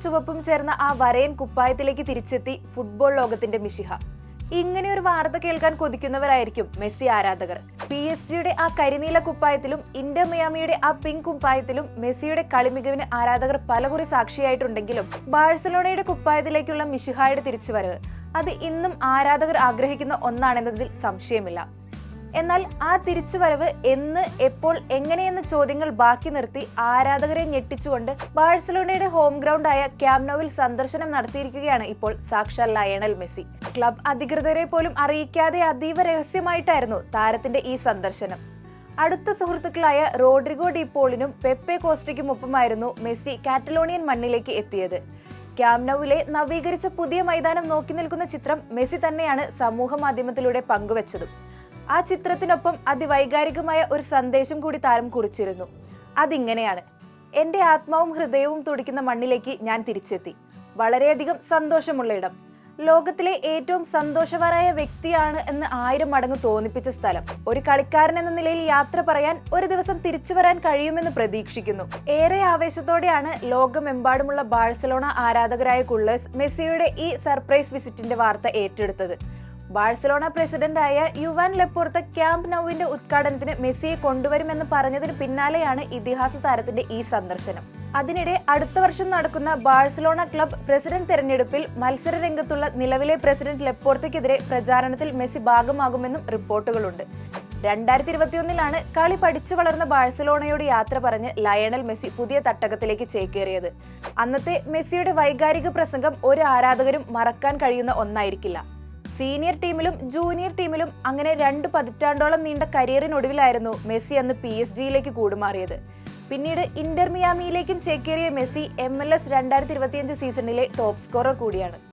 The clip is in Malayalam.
ചുവപ്പും ചേർന്ന ആ വരയൻ കുപ്പായത്തിലേക്ക് തിരിച്ചെത്തി ഫുട്ബോൾ ലോകത്തിന്റെ മിശിഹ. ഇങ്ങനെ ഒരു വാർത്ത കേൾക്കാൻ കൊതിക്കുന്നവരായിരിക്കും മെസ്സി ആരാധകർ. PSG ആ കരിനീല കുപ്പായത്തിലും ഇന്റർ മിയാമിയുടെ ആ പിങ്ക് കുപ്പായത്തിലും മെസ്സിയുടെ കളിമികവിന് ആരാധകർ പലകുറി സാക്ഷിയായിട്ടുണ്ടെങ്കിലും ബാഴ്സലോണയുടെ കുപ്പായത്തിലേക്കുള്ള മിശിഹായുടെ തിരിച്ചുവരവ് അത് ഇന്നും ആരാധകർ ആഗ്രഹിക്കുന്ന ഒന്നാണെന്നതിൽ സംശയമില്ല. എന്നാൽ ആ തിരിച്ചുവരവ് എന്ന്, എപ്പോൾ, എങ്ങനെയെന്ന ചോദ്യങ്ങൾ ബാക്കി നിർത്തി ആരാധകരെ ഞെട്ടിച്ചുകൊണ്ട് ബാഴ്സലോണയുടെ ഹോം ഗ്രൗണ്ടായ ക്യാമ്പ് നൗവിൽ സന്ദർശനം നടത്തിയിരിക്കുകയാണ് ഇപ്പോൾ സാക്ഷാൽ ലയണൽ മെസ്സി. ക്ലബ് അധികൃതരെ പോലും അറിയിക്കാതെ അതീവ രഹസ്യമായിട്ടായിരുന്നു താരത്തിന്റെ ഈ സന്ദർശനം. അടുത്ത സുഹൃത്തുക്കളായ റോഡ്രിഗോ ഡി പോളിനും പെപ്പെ കോസ്റ്റയ്ക്കുമൊപ്പമായിരുന്നു മെസ്സി കാറ്റലോണിയൻ മണ്ണിലേക്ക് എത്തിയത്. ക്യാമ്പ് നൗവിലെ നവീകരിച്ച പുതിയ മൈതാനം നോക്കി നിൽക്കുന്ന ചിത്രം മെസ്സി തന്നെയാണ് സമൂഹ മാധ്യമത്തിലൂടെ പങ്കുവച്ചതും. ആ ചിത്രത്തിനൊപ്പം അതിവൈകാരികമായ ഒരു സന്ദേശം കൂടി താരം കുറിച്ചിരുന്നു. അതിങ്ങനെയാണ്: എൻ്റെ ആത്മാവും ഹൃദയവും തുടിക്കുന്ന മണ്ണിലേക്ക് ഞാൻ തിരിച്ചെത്തി. വളരെയധികം സന്തോഷമുള്ള ഇടം, ലോകത്തിലെ ഏറ്റവും സന്തോഷവാനായ വ്യക്തിയാണ് എന്ന് 1000 മടങ്ങ് തോന്നിപ്പിച്ച സ്ഥലം. ഒരു കളിക്കാരൻ എന്ന നിലയിൽ യാത്ര പറയാൻ ഒരു ദിവസം തിരിച്ചു വരാൻ കഴിയുമെന്ന് പ്രതീക്ഷിക്കുന്നു. ഏറെ ആവേശത്തോടെയാണ് ലോകമെമ്പാടുമുള്ള ബാഴ്സലോണ ആരാധകരായ കുള്ളേഴ്സ് മെസ്സിയുടെ ഈ സർപ്രൈസ് വിസിറ്റിന്റെ വാർത്ത ഏറ്റെടുത്തത്. ബാഴ്സലോണ പ്രസിഡന്റായ യുവാൻ ലെപ്പോർത്ത ക്യാമ്പ് നൗവിന്റെ ഉദ്ഘാടനത്തിന് മെസ്സിയെ കൊണ്ടുവരുമെന്ന് പറഞ്ഞതിന് പിന്നാലെയാണ് ഇതിഹാസ താരത്തിന്റെ ഈ സന്ദർശനം. അതിനിടെ അടുത്ത വർഷം നടക്കുന്ന ബാഴ്സലോണ ക്ലബ് പ്രസിഡന്റ് തെരഞ്ഞെടുപ്പിൽ മത്സര രംഗത്തുള്ള നിലവിലെ പ്രസിഡന്റ് ലെപ്പോർത്തയ്ക്കെതിരെ പ്രചാരണത്തിൽ മെസ്സി ഭാഗമാകുമെന്നും റിപ്പോർട്ടുകളുണ്ട്. 2021 കളി പഠിച്ചു വളർന്ന ബാഴ്സലോണയോട് യാത്ര പറഞ്ഞ് ലയണൽ മെസ്സി പുതിയ തട്ടകത്തിലേക്ക് ചേക്കേറിയത്. അന്നത്തെ മെസ്സിയുടെ വൈകാരിക പ്രസംഗം ഒരു ആരാധകരും മറക്കാൻ കഴിയുന്ന ഒന്നായിരിക്കില്ല. സീനിയർ ടീമിലും ജൂനിയർ ടീമിലും അങ്ങനെ 2 പതിറ്റാണ്ടോളം നീണ്ട കരിയറിനൊടുവിലായിരുന്നു മെസ്സി അന്ന് PSG കൂടുമാറിയത്. പിന്നീട് ഇന്റർ മിയാമിയിലേക്കും ചേക്കേറിയ മെസ്സി MLS 2025 സീസണിലെ ടോപ്പ് സ്കോറർ കൂടിയാണ്.